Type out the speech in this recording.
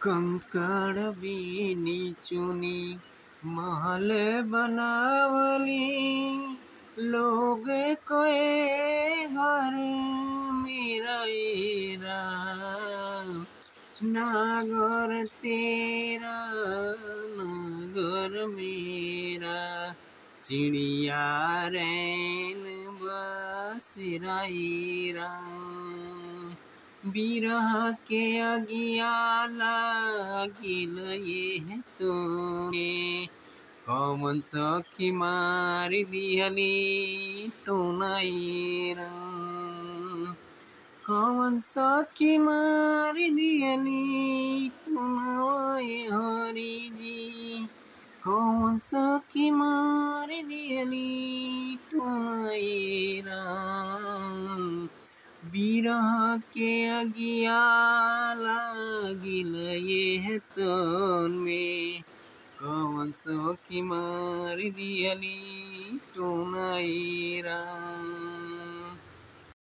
कंकड़ बीनी चुनी महल बनावली, लोग कोए घर मेरा नागर तेरा नागर मेरा, चिड़िया रैन बसराइरा। बिरह के अगिया लागिल ये तोने, कौन सखी मार दिहली टोनाइरा। कौन सखी मार दिहली टोनाए हरि जी, कौन सखी मार दिहली टोनाइरा। बिरह के अगिया लागिल ये तन में, कौन सखी मार दिहली टोनाइरा।